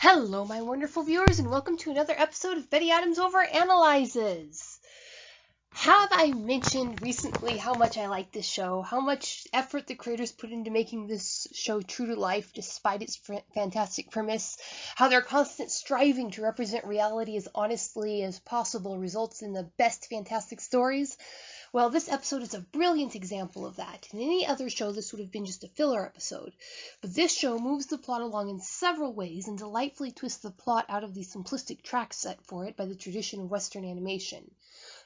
Hello, my wonderful viewers, and welcome to another episode of Betty Adams Over Analyzes. Have I mentioned recently how much I like this show, how much effort the creators put into making this show true to life despite its fantastic premise, how their constant striving to represent reality as honestly as possible results in the best fantastic stories? Well, this episode is a brilliant example of that. In any other show, this would have been just a filler episode. But this show moves the plot along in several ways and delightfully twists the plot out of the simplistic tracks set for it by the tradition of Western animation.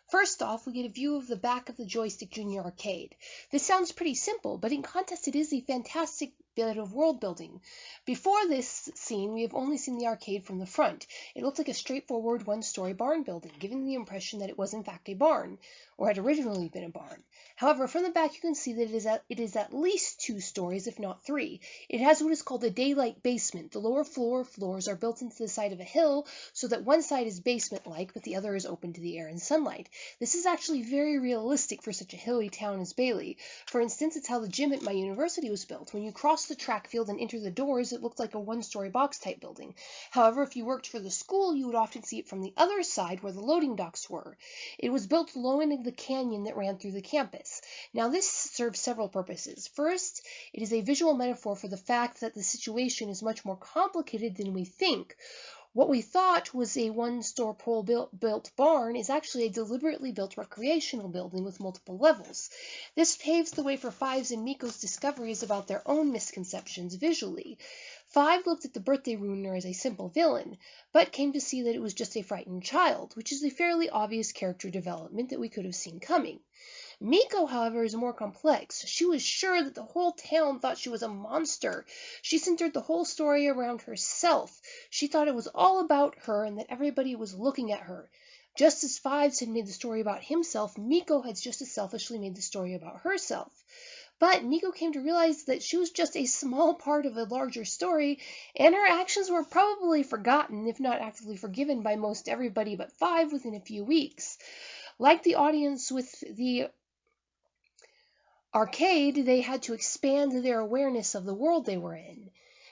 First off, we get a view of the back of the Joystick Junior arcade. This sounds pretty simple, but in context it is a fantastic bit of world building. Before this scene, we have only seen the arcade from the front. It looked like a straightforward one-story barn building, giving the impression that it was in fact a barn, or had originally been a barn. However, from the back you can see that it is at least 2 stories, if not 3. It has what is called a daylight basement. The lower floors are built into the side of a hill, so that one side is basement-like, but the other is open to the air and sunlight. This is actually very realistic for such a hilly town as Bailey. For instance, it's how the gym at my university was built. When you cross the track field and enter the doors, it looked like a one-story box-type building. However, if you worked for the school, you would often see it from the other side where the loading docks were. It was built low into the canyon that ran through the campus. Now, this serves several purposes. First, it is a visual metaphor for the fact that the situation is much more complicated than we think. What we thought was a one-store pole-built barn is actually a deliberately built recreational building with multiple levels. This paves the way for Five's and Me-K.O's discoveries about their own misconceptions visually. Five looked at the birthday ruiner as a simple villain, but came to see that it was just a frightened child, which is a fairly obvious character development that we could have seen coming. Me-K.O, however, is more complex. She was sure that the whole town thought she was a monster. She centered the whole story around herself. She thought it was all about her and that everybody was looking at her. Just as Fives had made the story about himself, Me-K.O had just as selfishly made the story about herself. But Me-K.O came to realize that she was just a small part of a larger story, and her actions were probably forgotten, if not actively forgiven, by most everybody but Five within a few weeks. Like the audience with the arcade, they had to expand their awareness of the world they were in.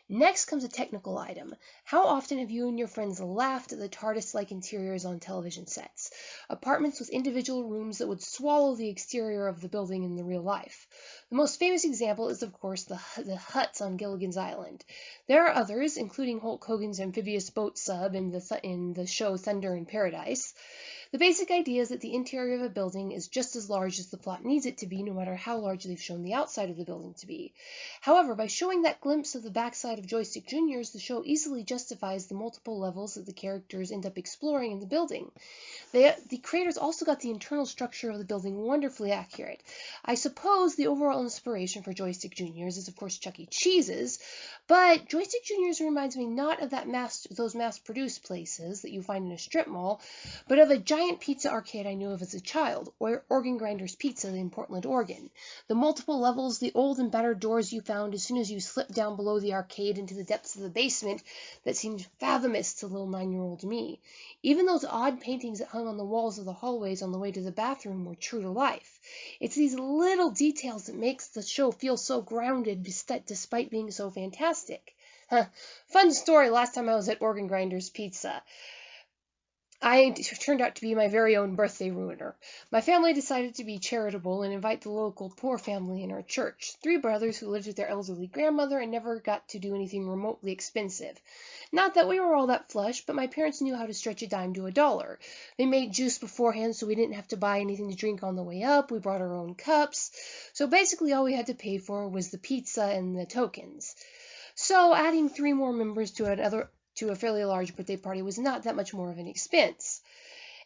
Next comes a technical item. How often have you and your friends laughed at the TARDIS-like interiors on television sets? Apartments with individual rooms that would swallow the exterior of the building in the real life. The most famous example is, of course, the huts on Gilligan's Island. There are others, including Hulk Hogan's amphibious boat sub in the show Thunder in Paradise. The basic idea is that the interior of a building is just as large as the plot needs it to be, no matter how large they've shown the outside of the building to be. However, by showing that glimpse of the backside of Joystick Juniors, the show easily justifies the multiple levels that the characters end up exploring in the building. The creators also got the internal structure of the building wonderfully accurate. I suppose the overall inspiration for Joystick Juniors is, of course, Chuck E. Cheese's, but Joystick Juniors reminds me not of those mass-produced places that you find in a strip mall, but of a giant pizza arcade I knew of as a child, or Organ Grinder's Pizza in Portland, Oregon. The multiple levels, the old and battered doors you found as soon as you slipped down below the arcade into the depths of the basement that seemed fathomless to little 9-year-old me. Even those odd paintings that hung on the walls of the hallways on the way to the bathroom were true to life. It's these little details that makes the show feel so grounded despite being so fantastic. Fun story, last time I was at Organ Grinder's Pizza, I turned out to be my very own birthday ruiner. My family decided to be charitable and invite the local poor family in our church. 3 brothers who lived with their elderly grandmother and never got to do anything remotely expensive. Not that we were all that flush, but my parents knew how to stretch a dime to $1. They made juice beforehand so we didn't have to buy anything to drink on the way up. We brought our own cups. So basically all we had to pay for was the pizza and the tokens. So adding 3 more members to a fairly large birthday party was not that much more of an expense.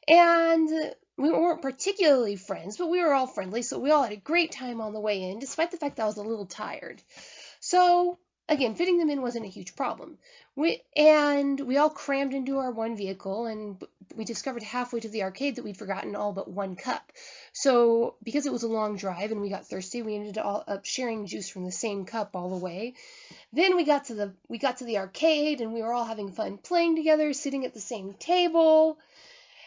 And we weren't particularly friends, but we were all friendly, so we all had a great time on the way in, despite the fact that I was a little tired. So, again, fitting them in wasn't a huge problem. We all crammed into our one vehicle, and we discovered halfway to the arcade that we'd forgotten all but 1 cup. So, because it was a long drive and we got thirsty, we ended up sharing juice from the same cup all the way. Then we got to the arcade, and we were all having fun playing together, sitting at the same table.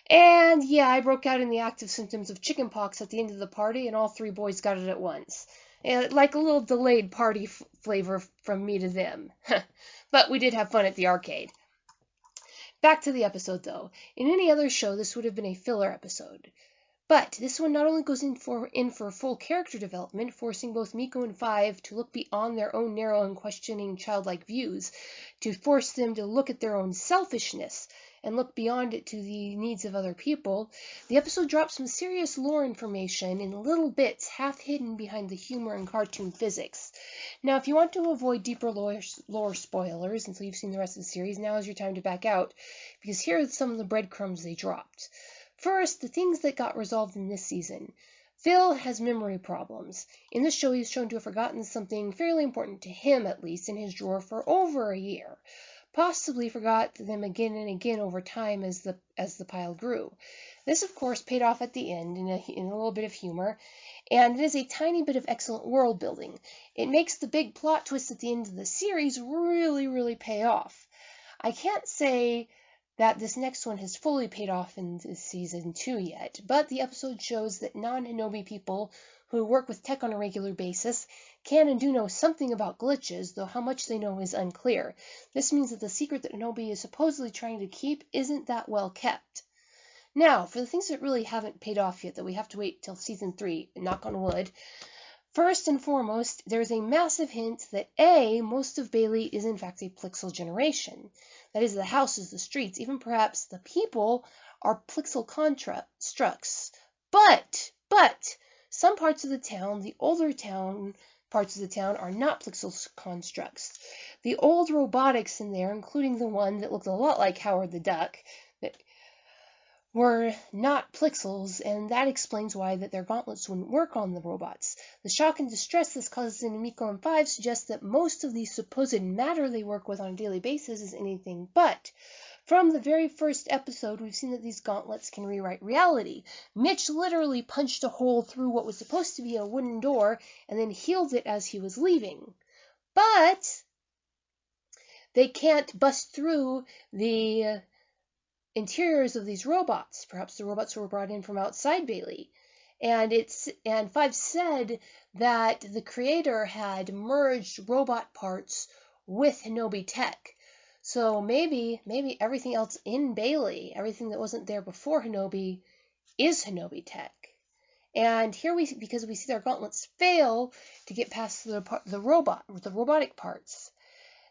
And yeah, I broke out in the active symptoms of chickenpox at the end of the party, and all 3 boys got it at once. Like a little delayed party flavor from me to them. But we did have fun at the arcade. Back to the episode, though. In any other show, this would have been a filler episode. But this one not only goes in for full character development, forcing both Me-K.O and Five to look beyond their own narrow and questioning childlike views, to force them to look at their own selfishness and look beyond it to the needs of other people. The episode drops some serious lore information in little bits half hidden behind the humor and cartoon physics. Now, if you want to avoid deeper lore spoilers until you've seen the rest of the series, now is your time to back out, because here are some of the breadcrumbs they dropped. First, the things that got resolved in this season. Phil has memory problems. In the show, he's shown to have forgotten something fairly important to him, at least, in his drawer for over a year. Possibly forgot them again and again over time as the pile grew. This, of course, paid off at the end in a little bit of humor, and it is a tiny bit of excellent world building. It makes the big plot twist at the end of the series really, really pay off. I can't say that this next one has fully paid off in season 2 yet, but the episode shows that non-Hinobi people who work with tech on a regular basis can and do know something about glitches, though how much they know is unclear. This means that the secret that Hinobi is supposedly trying to keep isn't that well kept. Now, for the things that really haven't paid off yet, that we have to wait till season 3, knock on wood. First and foremost, there's a massive hint that most of Bailey is in fact a Plixel generation. That is, the houses, the streets, even perhaps the people are Plixel constructs. But, some parts of the town, the older parts of the town, are not Plixel constructs. The old robotics in there, including the one that looked a lot like Howard the Duck, were not Plixels, and that explains why their gauntlets wouldn't work on the robots. The shock and distress this causes in Me-K.O and Five suggests that most of the supposed matter they work with on a daily basis is anything but. From the very first episode, we've seen that these gauntlets can rewrite reality. Mitch literally punched a hole through what was supposed to be a wooden door and then healed it as he was leaving. But they can't bust through the interiors of these robots. Perhaps the robots were brought in from outside Bailey. And Five said that the creator had merged robot parts with Hinobi tech. So maybe everything else in Bailey, everything that wasn't there before Hinobi, is Hinobi tech. And here because we see their gauntlets fail to get past the robotic parts.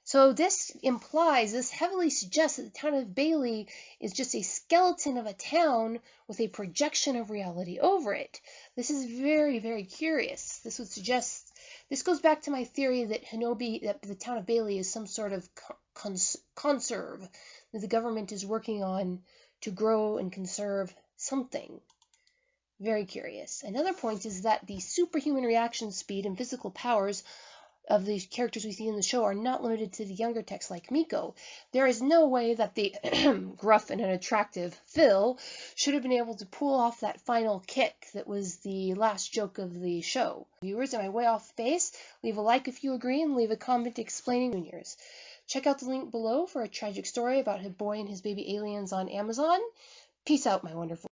So this heavily suggests that the town of Bailey is just a skeleton of a town with a projection of reality over it. This is very, very curious. This goes back to my theory that that the town of Bailey is some sort of conserve that the government is working on to grow and conserve something. Very curious. Another point is that the superhuman reaction speed and physical powers of the characters we see in the show are not limited to the younger techs like Me-K.O. There is no way that the gruff and unattractive Phil should have been able to pull off that final kick that was the last joke of the show. Viewers, am I way off base? Leave a like if you agree and leave a comment explaining Juniors. Check out the link below for a tragic story about a boy and his baby aliens on Amazon. Peace out, my wonderful